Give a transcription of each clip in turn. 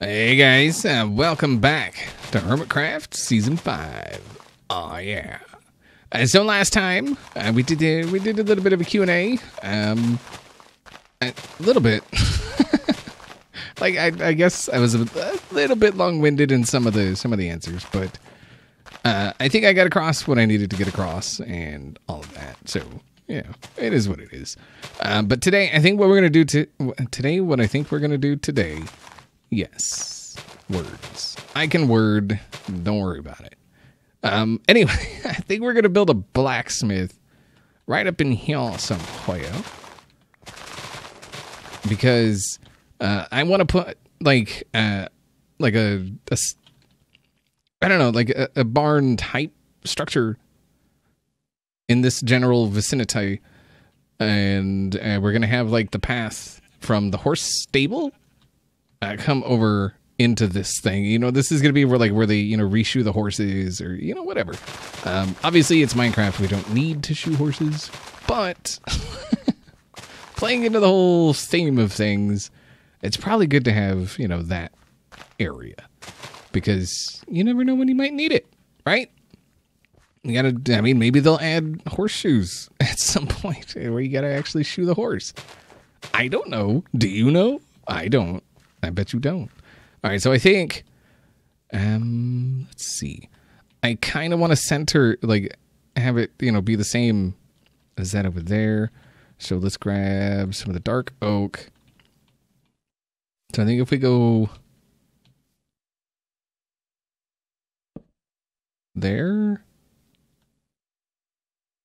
Hey guys, welcome back to HermitCraft Season 5. Oh yeah. So last time we did a little bit of a Q&A. A little bit. Like I guess I was a little bit long-winded in some of the answers, but I think I got across what I needed to get across and all of that. So yeah, it is what it is. But today, I think what we're gonna do today. Yes, words. I can word. Don't worry about it. Anyway, I think we're gonna build a blacksmith right up in here somewhere because I want to put like a barn type structure in this general vicinity, and we're gonna have like the path from the horse stable come over into this thing. You know, this is going to be where they, reshoe the horses or, whatever. Obviously, it's Minecraft. We don't need to shoe horses. But playing into the whole theme of things, it's probably good to have, that area. Because you never know when you might need it, right? Maybe they'll add horseshoes at some point where you got to actually shoe the horse. I don't know. Do you know? I don't. I bet you don't. All right, so I think, let's see. I kind of want to center, have it, be the same as that over there. So let's grab some of the dark oak. So I think if we go there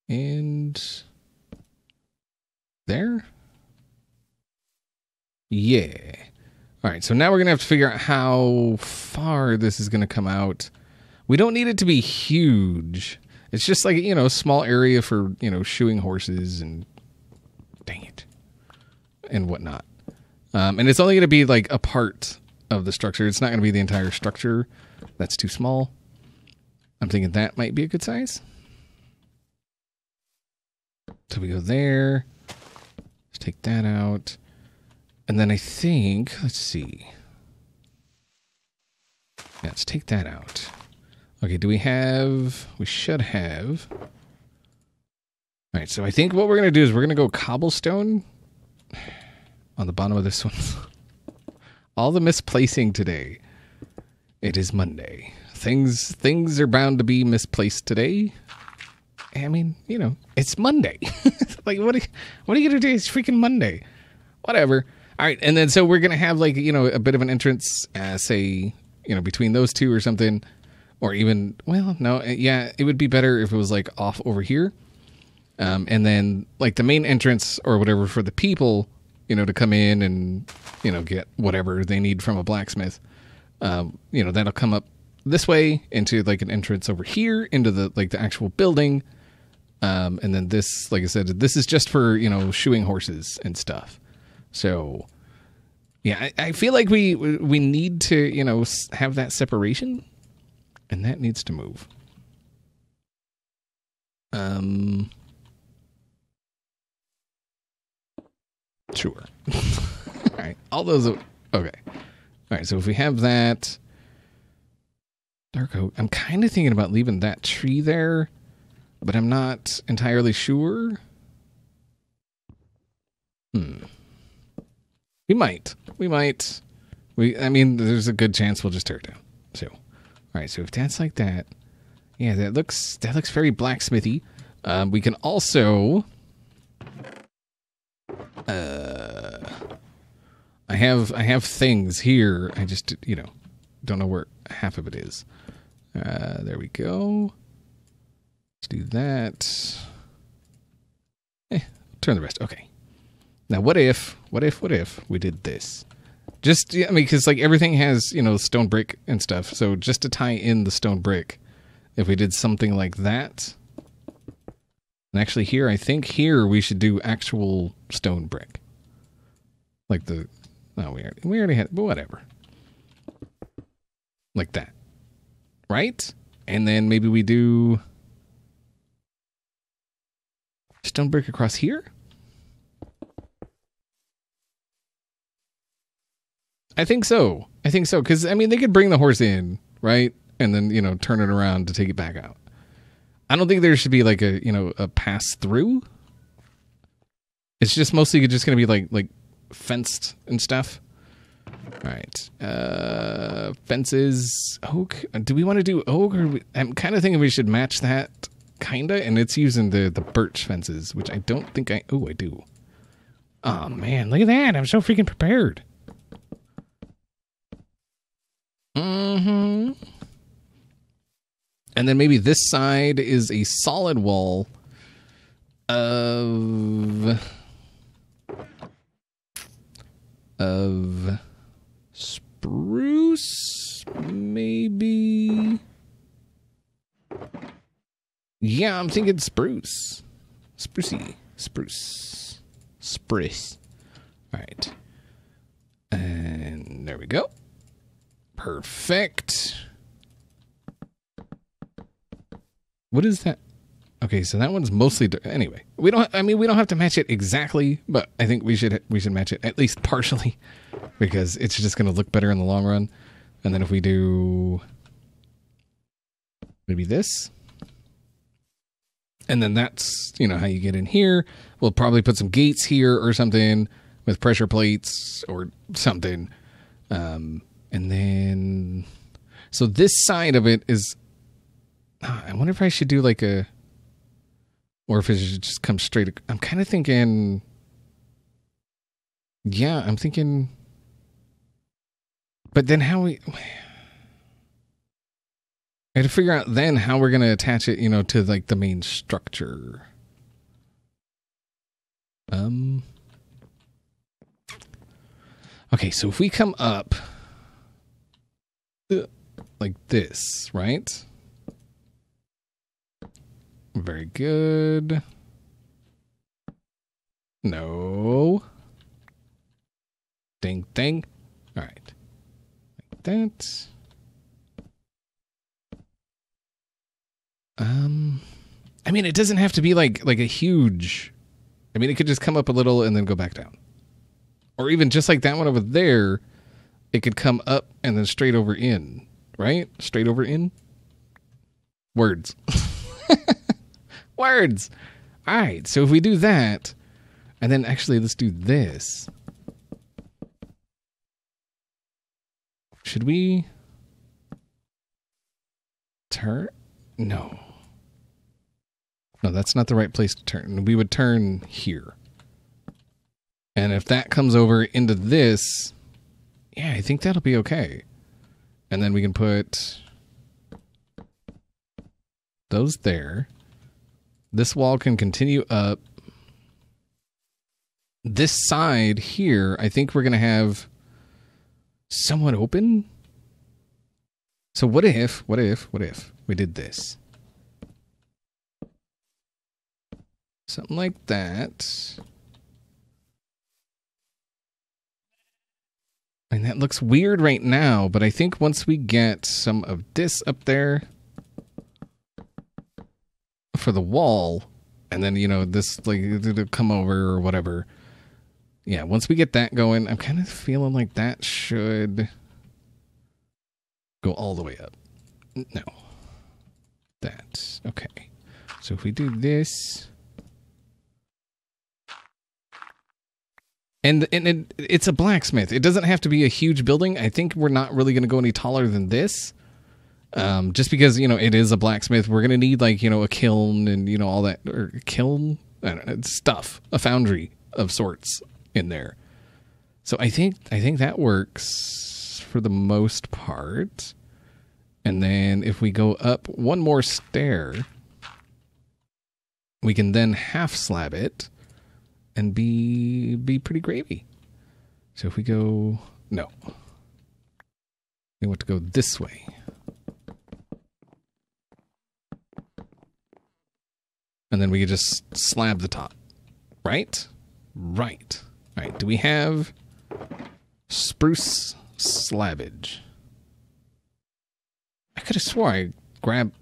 and there. Yeah. All right, so now we're going to have to figure out how far this is going to come out. We don't need it to be huge. It's just like, a small area for, shoeing horses and dang it and whatnot. And it's only going to be like a part of the structure. It's not going to be the entire structure. That's too small. I'm thinking that might be a good size. So we go there. Let's take that out. And then I think, let's see. Yeah, let's take that out. Okay, we should have. All right, so I think what we're going to do is we're going to go cobblestone on the bottom of this one. All the misplacing today. It is Monday. Things are bound to be misplaced today. I mean, it's Monday. Like, what are you going to do? It's freaking Monday. Whatever. All right, and then so we're going to have, a bit of an entrance, say, between those two or something. Or even, well, no, yeah, it would be better if it was, off over here. And then, the main entrance or whatever for the people, to come in and, get whatever they need from a blacksmith. That'll come up this way into, an entrance over here into the actual building. And then this, like I said, this is just for, shoeing horses and stuff. So, yeah, I feel like we need to, have that separation, and that needs to move. Sure. All right, all those, okay. All right, so if we have that dark oak, I'm kind of thinking about leaving that tree there, but I'm not entirely sure. We might. There's a good chance we'll just tear it down. So, all right. So if that's like that, yeah, that looks very blacksmithy. We can also, I have things here. I just, don't know where half of it is. There we go. Let's do that. Turn the rest. Okay. Now, what if we did this? Just, because, everything has, stone brick and stuff. So just to tie in the stone brick, if we did something like that. And actually I think here we should do actual stone brick. We already had, but whatever. Like that. Right? And then maybe we do stone brick across here. I think so. I think so. Because, I mean, they could bring the horse in, right? And then, turn it around to take it back out. I don't think there should be like a pass through. It's just mostly just going to be like fenced and stuff. All right. Fences, oak. Do we want to do oak? Or I'm kind of thinking we should match that, kind of. And it's using the birch fences, which I don't think I do. Oh, man. Look at that. I'm so freaking prepared. Mm-hmm. And then maybe this side is a solid wall of spruce, maybe. Yeah, I'm thinking spruce. Spruce. All right. And there we go. Perfect. What is that? Okay, so that one's mostly anyway. We don't have to match it exactly, but I think we should match it at least partially because it's just going to look better in the long run. And then if we do maybe this, and then that's, how you get in here. We'll probably put some gates here or something with pressure plates or something. And then so this side of it is I wonder if I should do like or if it should just come straight. I'm kind of thinking, yeah, I'm thinking, but then I had to figure out then how we're going to attach it, to like the main structure. Okay, so if we come up like this, right? Very good. No. Ding, ding. All right. Like that. I mean, it doesn't have to be like a huge. I mean, it could just come up a little and then go back down. Or even just like that one over there, it could come up and then straight over in, right? Straight over in. Words. Words. All right, so if we do that, and then actually let's do this. Should we turn? No. No, that's not the right place to turn. We would turn here. And if that comes over into this, yeah, I think that'll be okay. And then we can put those there. This wall can continue up. This side here, I think we're going to have somewhat open. So what if we did this? Something like that. And that looks weird right now, but I think once we get some of this up there for the wall, and then, this, like, it'll come over or whatever. Yeah, once we get that going, I'm kind of feeling like that should go all the way up. No. That. Okay. So if we do this. And it's a blacksmith. It doesn't have to be a huge building. I think we're not really going to go any taller than this. Just because, it is a blacksmith. We're going to need, like, a kiln and, all that. Or a kiln? I don't know, stuff. A foundry of sorts in there. So I think that works for the most part. And then if we go up one more stair, we can then half slab it and be pretty gravy. So if we go, no. We want to go this way. And then we could just slab the top. Right? Right. All right. Do we have spruce slabbage? I could have swore I grabbed...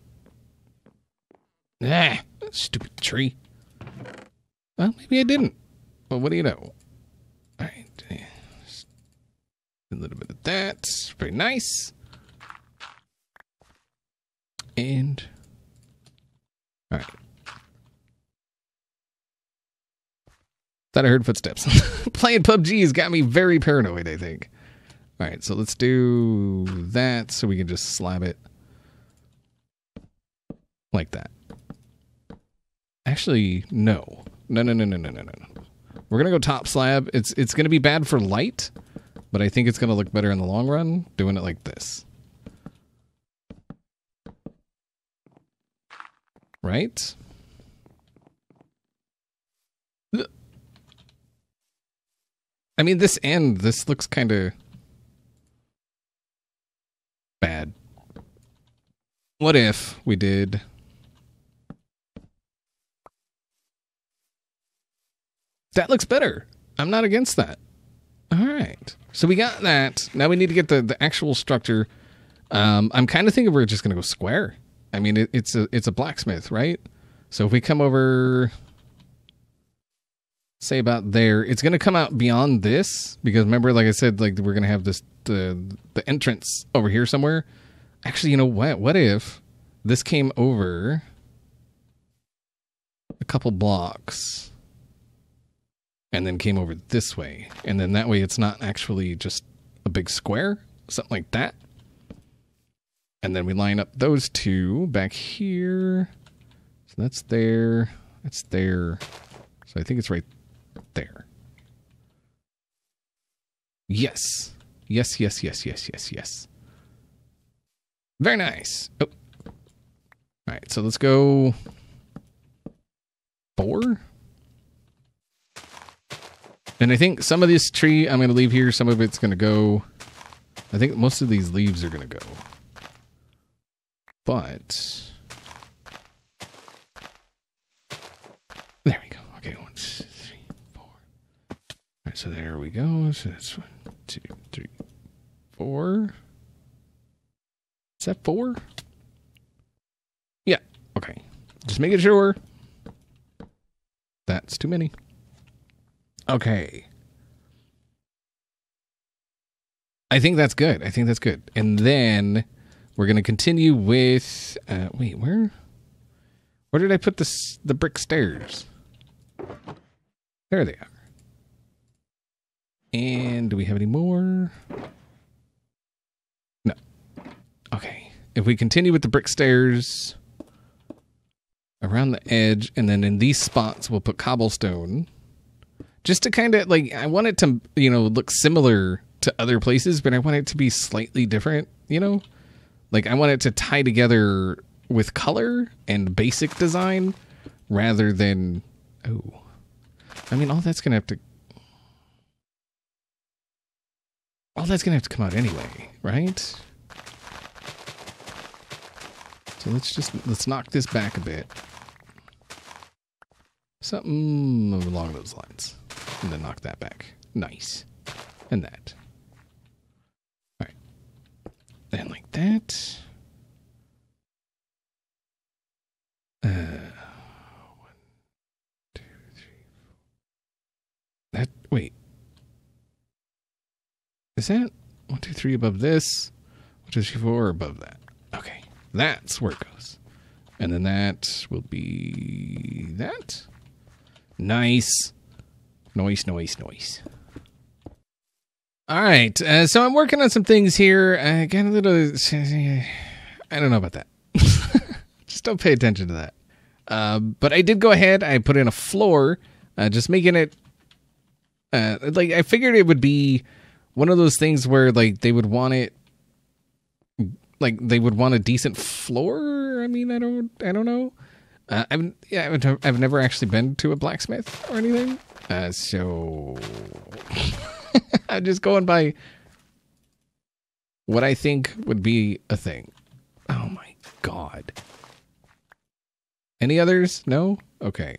stupid tree. Well, maybe I didn't. Well, what do you know? All right. little bit of that. Very nice. And all right. Thought I heard footsteps. Playing PUBG has got me very paranoid, I think. All right, so let's do that so we can just slab it like that. Actually, no. No. We're going to go top slab. It's going to be bad for light, but I think it's going to look better in the long run doing it like this. Right? I mean, this looks kind of bad. What if we did... That looks better. I'm not against that. All right. So we got that. Now we need to get the actual structure. I'm kind of thinking we're just going to go square. I mean, it's a blacksmith, right? So if we come over, say about there, it's going to come out beyond this because remember, like I said, like we're going to have this the entrance over here somewhere. Actually, you know what? What if this came over a couple blocks and then came over this way, and then that way it's not actually just a big square, something like that. And then we line up those two back here. So that's there. That's there. So I think it's right there. Yes. Yes. Very nice. Oh. All right, so let's go 4. And I think some of this tree I'm going to leave here. Some of it's going to go. I think most of these leaves are going to go. But there we go. Okay, 1, 2, 3, 4. All right, so there we go. So that's 1, 2, 3, 4. Is that 4? Yeah. Okay. Just making sure. That's too many. Okay. I think that's good. And then we're going to continue with... wait, where did I put the brick stairs? There they are. And do we have any more? No. Okay. If we continue with the brick stairs around the edge, and then in these spots we'll put cobblestone. Just to kind of, like, I want it to, you know, look similar to other places, but I want it to be slightly different, you know? Like, I want it to tie together with color and basic design rather than... Oh. I mean, all that's going to have to... All that's going to have to come out anyway, right? So let's knock this back a bit. Something along those lines. And then knock that back. Nice. And that. All right. Then like that. 1, 2, 3, 4. That, wait. Is that 1, 2, 3 above this? 1, 2, 3, 4 above that. Okay. That's where it goes. And then that will be that. Nice. Nice. All right. So I'm working on some things here. I got a little... I don't know about that. Just don't pay attention to that. But I did go ahead. I put in a floor. Just making it... like, I figured it would be one of those things where, like, they would want it... Like, they would want a decent floor? I mean, I don't know. I've never actually been to a blacksmith or anything. So I'm just going by what I think would be a thing. Oh my God. Any others? No? Okay.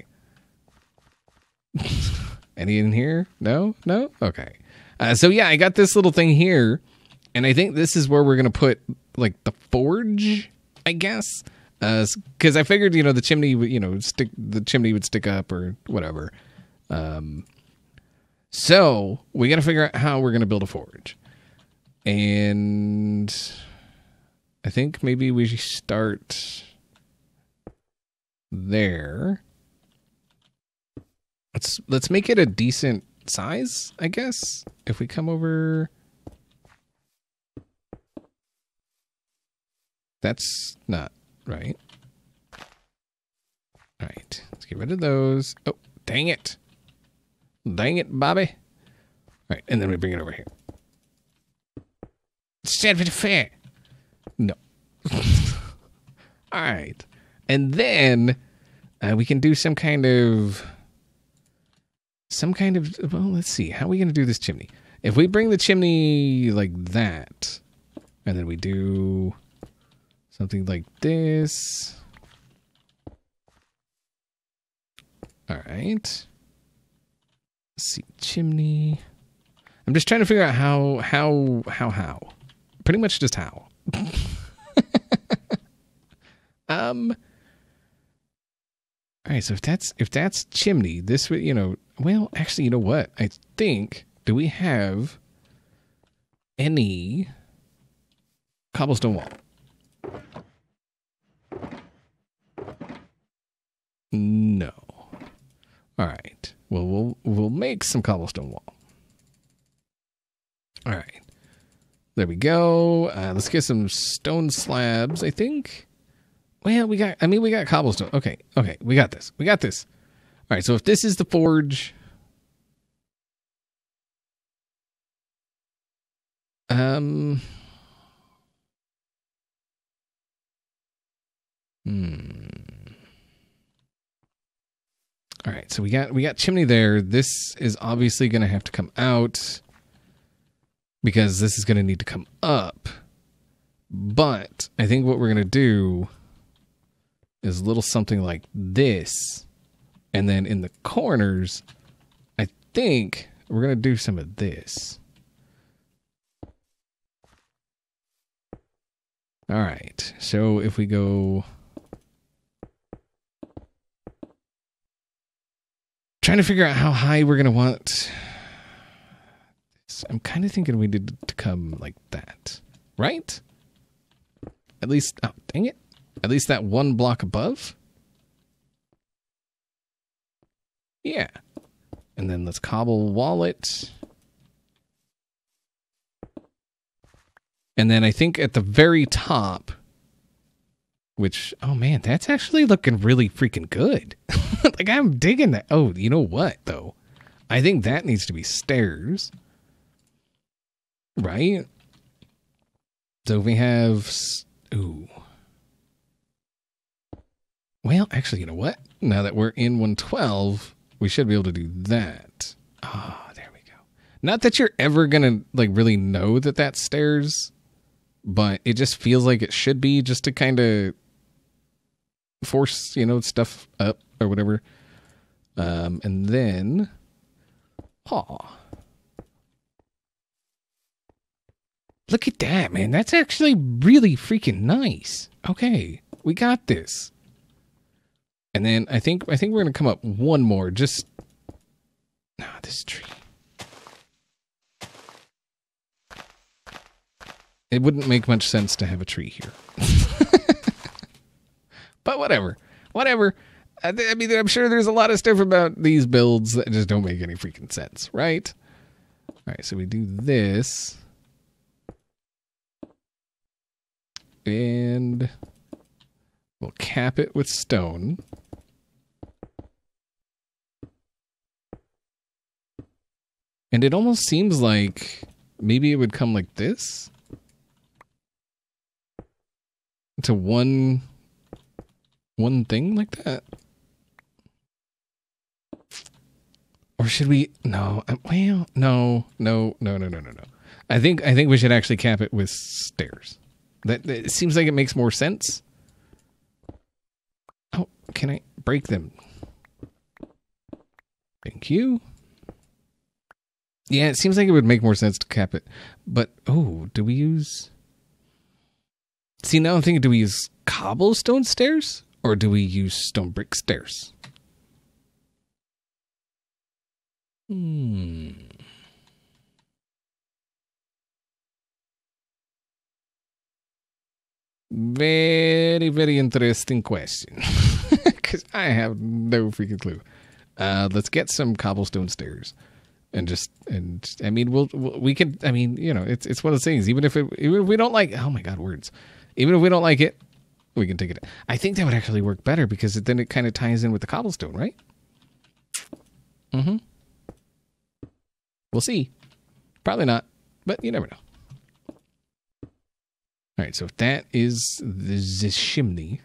Any in here? No? Okay. So yeah, I got this little thing here, and I think this is where we're going to put, like, the forge, I guess. Because I figured, the chimney would, would stick up or whatever. So we got to figure out how we're going to build a forge. And I think maybe we should start there. Let's make it a decent size, I guess. If we come over, that's not right. All right, let's get rid of those. Oh, dang it. Dang it, Bobby. All right, and then we bring it over here. Fair. No. All right. And then we can do some kind of, well, let's see. How are we going to do this chimney? If we bring the chimney like that, and then we do something like this. All right. Let's see, chimney. I'm just trying to figure out how. Pretty much just how. All right, so if that's chimney, this would, well, actually, you know what? I think, do we have any cobblestone wall? No. All right. Well, we'll make some cobblestone wall. All right. There we go. Let's get some stone slabs, I think. Well, we got cobblestone. Okay, we got this. All right, so if this is the forge, all right, so we got chimney there. This is obviously going to have to come out because this is going to need to come up. But I think what we're going to do is a little something like this. And then in the corners, I think we're going to do some of this. All right. So if we go, trying to figure out how high we're going to want. I'm kind of thinking we need to come like that, right? At least, oh, dang it. At least that one block above. Yeah. And then let's cobble wall it. And then I think at the very top, which, oh man, that's actually looking really freaking good. Like, I'm digging that. Oh, you know what, though? I think that needs to be stairs. Right? So if we have, ooh. Well, actually, you know what? Now that we're in 112, we should be able to do that. Ah, oh, there we go. Not that you're ever going to, like, really know that that's stairs, but it just feels like it should be, just to kind of force, stuff up or whatever. And then, look at that, man. That's actually really freaking nice. Okay, we got this. And then I think we're going to come up one more. Just, this tree. It wouldn't make much sense to have a tree here. But whatever. I mean, I'm sure there's a lot of stuff about these builds that just don't make any freaking sense, right? All right, so we do this. And we'll cap it with stone. And it almost seems like maybe it would come like this. To one thing like that. Or should we? No. Well, no. I think we should actually cap it with stairs. That it seems like it makes more sense. Oh, can I break them? Thank you. Yeah, it seems like it would make more sense to cap it. But, oh, do we use... See, now I'm thinking, do we use cobblestone stairs? Or do we use stone brick stairs? Very, very interesting question. Because I have no freaking clue. Let's get some cobblestone stairs. And I mean, we can, I mean, you know, it's one of those things. Even if we don't like, oh my God, words. Even if we don't like it, we can take it. I think that would actually work better because then it kind of ties in with the cobblestone, right? Mm-hmm. We'll see. Probably not, but you never know. All right, so if that is the chimney.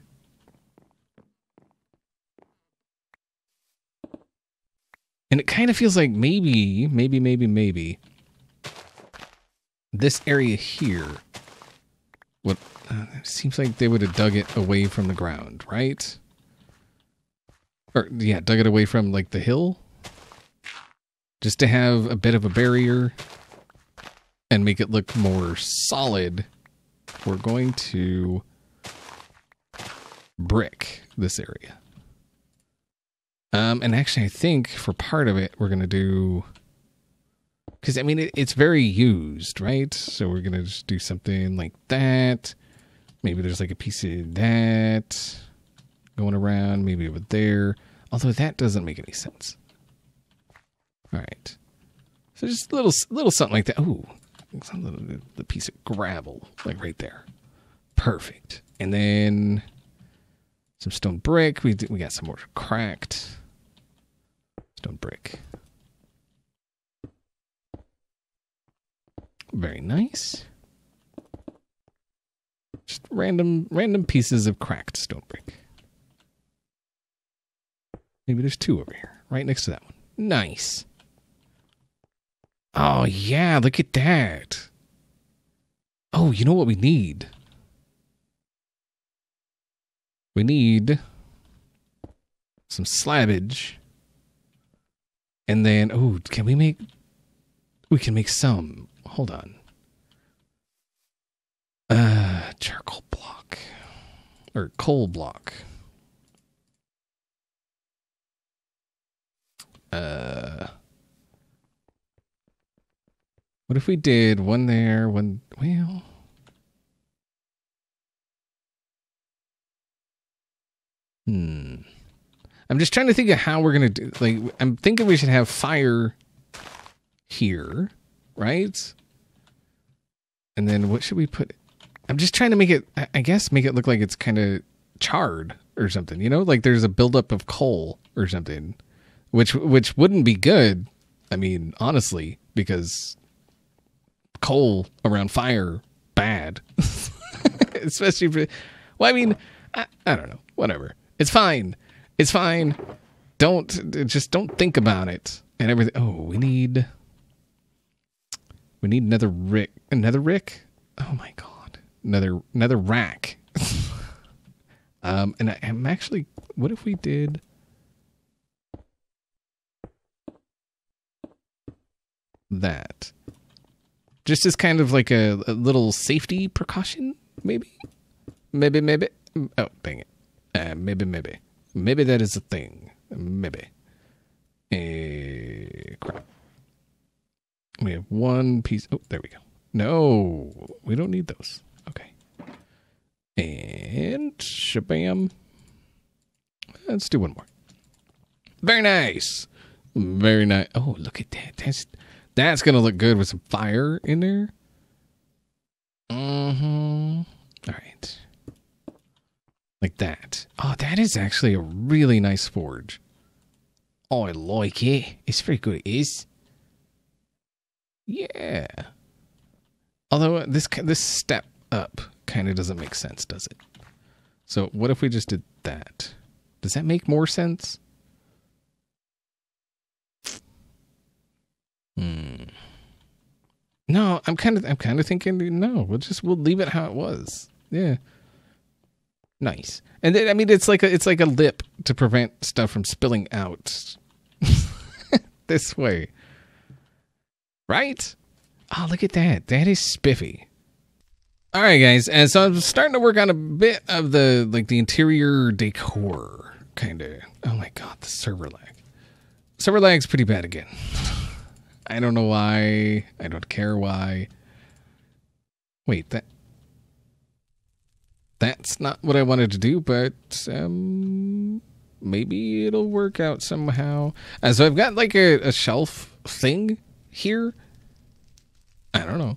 And it kind of feels like maybe this area here would, it seems like they would have dug it away from the ground, right? Or, yeah, dug it away from, like, the hill. Just to have a bit of a barrier and make it look more solid. We're going to brick this area. And actually, I think for part of it, we're going to do... Because, I mean, it's very used, right? So we're going to just do something like that. Maybe there's like a piece of that going around. Maybe over there. Although that doesn't make any sense. All right. So just a little something like that. Ooh, the piece of gravel, like right there. Perfect. And then some stone brick. We got some more cracked stone brick. Very nice. Just random pieces of cracked stone brick. Maybe there's two over here, right next to that one. Nice. Oh, yeah, look at that. Oh, you know what we need? We need some slabbage. And then, oh, we can make some. Hold on. Charcoal block. Or coal block. What if we did one there, one, well... I'm just trying to think of how we're going to do, like, I'm thinking we should have fire here, right? And then what should we put? I'm just trying to make it, I guess, make it look like it's kind of charred or something, you know? Like there's a buildup of coal or something, which wouldn't be good, I mean, honestly, because coal around fire, bad. Especially for, well, I mean, I don't know, whatever. It's fine. It's fine. Don't think about it and everything. Oh, we need another rick. Another rick? Oh my God. Another rack. And I'm actually, what if we did that? Just as kind of like a little safety precaution, maybe? Maybe. Oh, dang it. Maybe that is a thing. Maybe. Crap. We have one piece. Oh, there we go. No, we don't need those. Okay. And shabam. Let's do one more. Very nice. Very nice. Oh, look at that. That's going to look good with some fire in there. Mm-hmm. All right. Like that. Oh, that is actually a really nice forge. Oh, I like it. It's very good, it is. Yeah. Although this step up kind of doesn't make sense, does it? So what if we just did that? Does that make more sense? No, I'm kind of thinking no. We'll leave it how it was. Yeah. Nice. And then, I mean, it's like a lip to prevent stuff from spilling out this way. Right? Oh, look at that. That is spiffy. All right, guys. And so I'm starting to work on a bit of the interior decor, kind of. Oh my God, the server lag. Server lag's pretty bad again. I don't know why. I don't care why. Wait, that... That's not what I wanted to do, but maybe it'll work out somehow. So I've got like a shelf thing here. I don't know.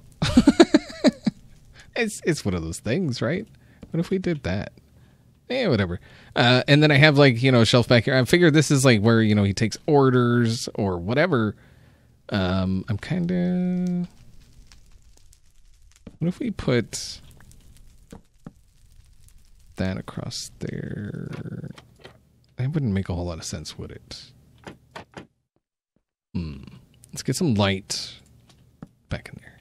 It's one of those things, right? What if we did that? Yeah, whatever. And then I have like, a shelf back here. I figured this is like where, he takes orders or whatever. I'm kind of... What if we put that across there? That wouldn't make a whole lot of sense, would it? Let's get some light back in there.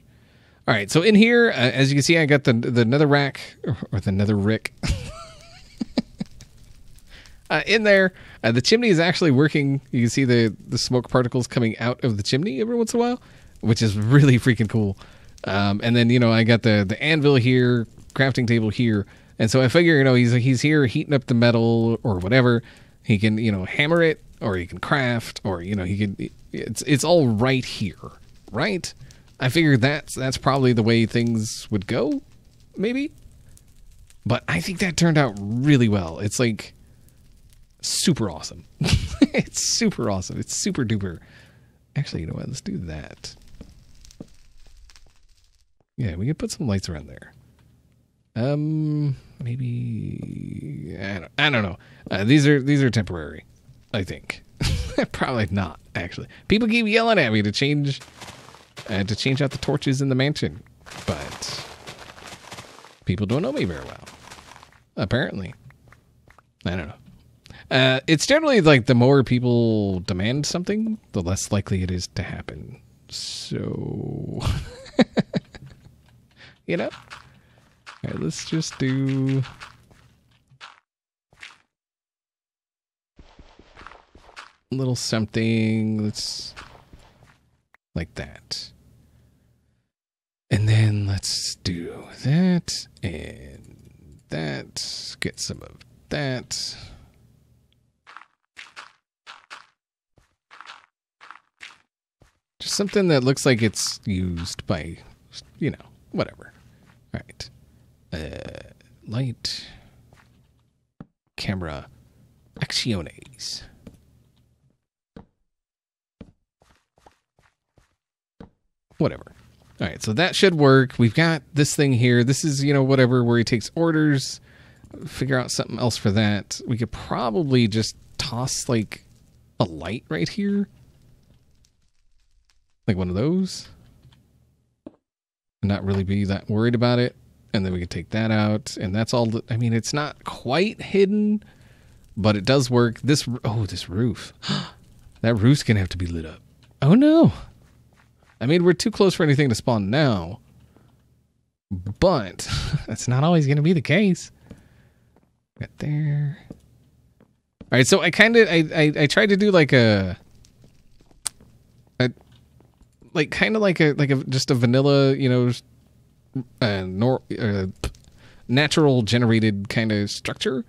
All right, so in here, as you can see, I got the nether rack, or the nether rick. In there, the chimney is actually working. You can see the smoke particles coming out of the chimney every once in a while, which is really freaking cool. And then, I got the anvil here, crafting table here. And so I figure, he's here heating up the metal or whatever. He can, hammer it, or he can craft, or, he can, it's all right here, right? I figured that's probably the way things would go, maybe. But I think that turned out really well. It's like super awesome. It's super awesome. It's super duper. Actually, you know what? Let's do that. Yeah, we could put some lights around there. Maybe I don't know. These are temporary, I think. Probably not, actually. People keep yelling at me to change out the torches in the mansion, but people don't know me very well. Apparently, I don't know. It's generally like the more people demand something, the less likely it is to happen. So. All right, let's just do a little something. Let's like that. And then let's do that and that. Get some of that. Just something that looks like it's used by, whatever. All right. Light. Camera. Acciones. Whatever. All right, so that should work. We've got this thing here. This is, whatever, where he takes orders. Figure out something else for that. We could probably just toss, like, a light right here. Like one of those. And not really be that worried about it. And then we could take that out. And that's all. It's not quite hidden, but it does work. This roof. That roof's going to have to be lit up. Oh, no. We're too close for anything to spawn now. But that's not always going to be the case. Right there. All right, so I tried to do like just a vanilla, natural generated kind of structure.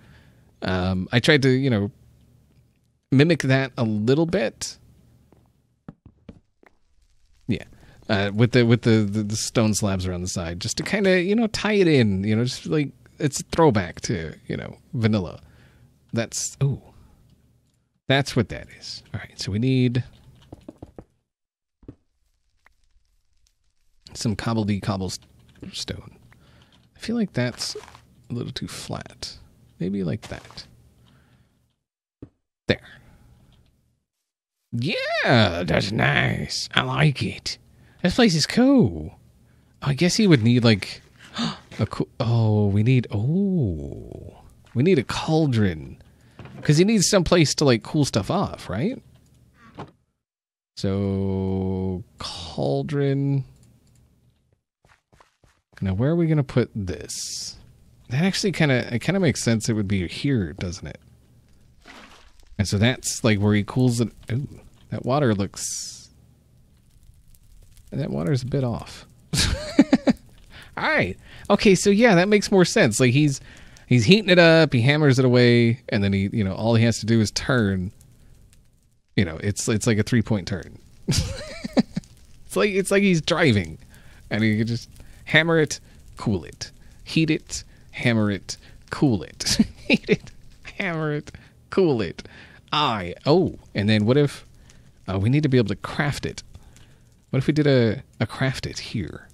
I tried to, mimic that a little bit. Yeah. With the stone slabs around the side, just to kind of, tie it in, just like it's a throwback to, vanilla. That's what that is. All right. So we need some cobblestone. I feel like that's a little too flat. Maybe like that. There. Yeah, that's nice. I like it. This place is cool. I guess he would need like a we need a cauldron. Because he needs some place to like cool stuff off, right? So cauldron. Now, where are we going to put this? That actually kind of makes sense. It would be here, doesn't it? And so that's like where he cools it. Ooh, that water looks... That water's a bit off. All right. Okay, so yeah, that makes more sense. Like he's heating it up, he hammers it away, and then he, all he has to do is turn. It's like a 3-point turn. It's like he's driving, and he can just hammer it, cool it, heat it, hammer it, cool it. Heat it, hammer it, cool it. Oh, and then what if we need to be able to craft it? What if we did a craft it here?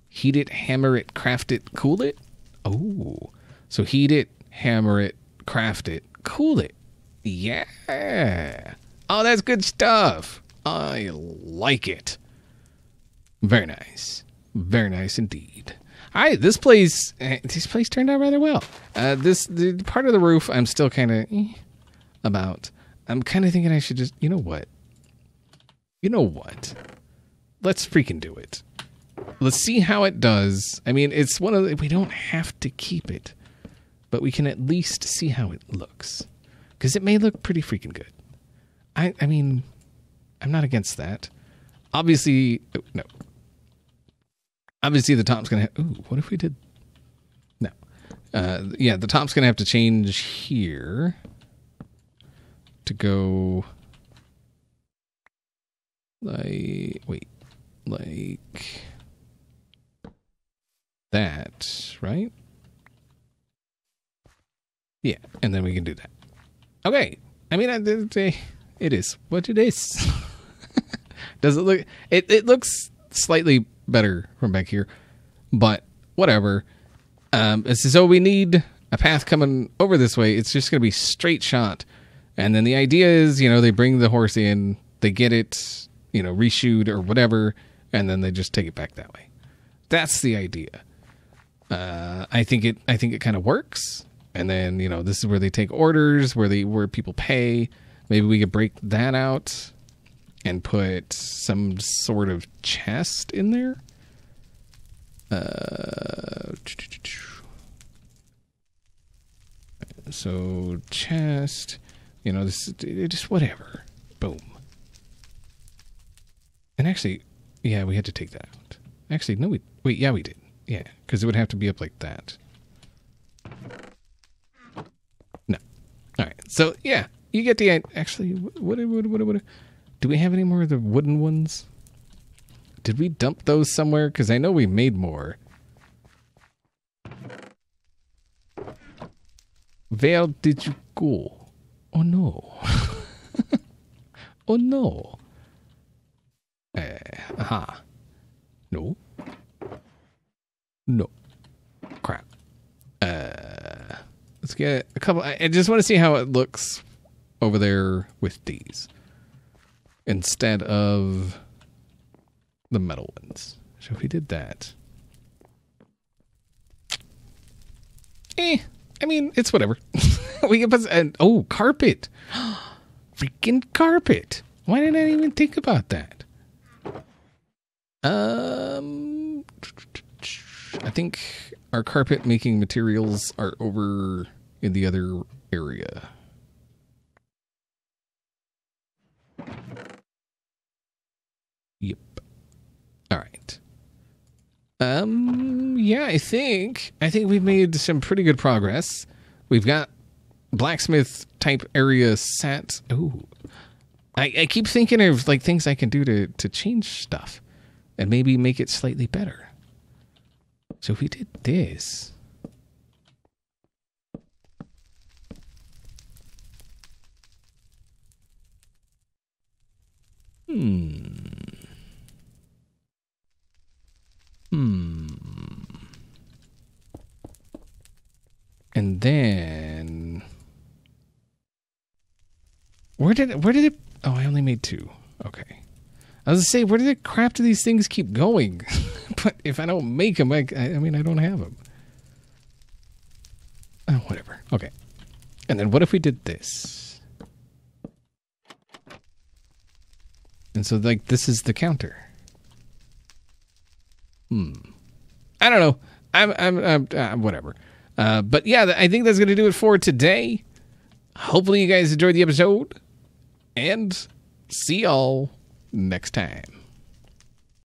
Heat it, hammer it, craft it, cool it? Oh, so heat it, hammer it, craft it, cool it. Yeah. Oh, that's good stuff. I like it. Very nice. Very nice indeed. All right, this place turned out rather well. The part of the roof I'm still kind of about. I'm kind of thinking I should just, you know what? Let's freaking do it. Let's see how it does. I mean, it's one of the, we don't have to keep it, but we can at least see how it looks. Because it may look pretty freaking good. I mean, I'm not against that. Obviously, no. Obviously, the top's going to have... Ooh, what if we did... No. Yeah, the top's going to have to change here to go... Like... Wait. Like... That, right? Yeah, and then we can do that. Okay. I mean, it is what it is. Does it look... It looks slightly better from back here, but whatever. So we need a path coming over this way. It's just going to be straight shot. And then the idea is, they bring the horse in, they get it, reshoot or whatever, and then they just take it back that way. That's the idea. I think it kind of works. And then, this is where they take orders, where people pay. Maybe we could break that out and put some sort of chest in there. So chest, this just whatever. Boom. And actually, yeah, we had to take that out. Actually, no, we did. Yeah, because it would have to be up like that. No. All right. So yeah, you get the actually. What? Do we have any more of the wooden ones? Did we dump those somewhere? Because I know we made more. Where did you go? Oh no. Oh no. Aha. No. No. Crap. Let's get a couple. I just want to see how it looks over there with these instead of the metal ones. So if we did that, I mean, it's whatever. We can put carpet. Freaking carpet. Why didn't I even think about that? I think our carpet making materials are over in the other area. Yep. All right. Yeah, I think we've made some pretty good progress. We've got blacksmith type area set. Ooh. I keep thinking of like things I can do to change stuff and maybe make it slightly better. So if we did this. And then where did it? Oh, I only made 2. Okay. I was gonna say, where did the crap do these things keep going? But if I don't make them, I mean, I don't have them. Oh, whatever. Okay. And then what if we did this? And so, like, this is the counter. I don't know. I'm whatever. But yeah, I think that's going to do it for today. Hopefully you guys enjoyed the episode. And see y'all next time.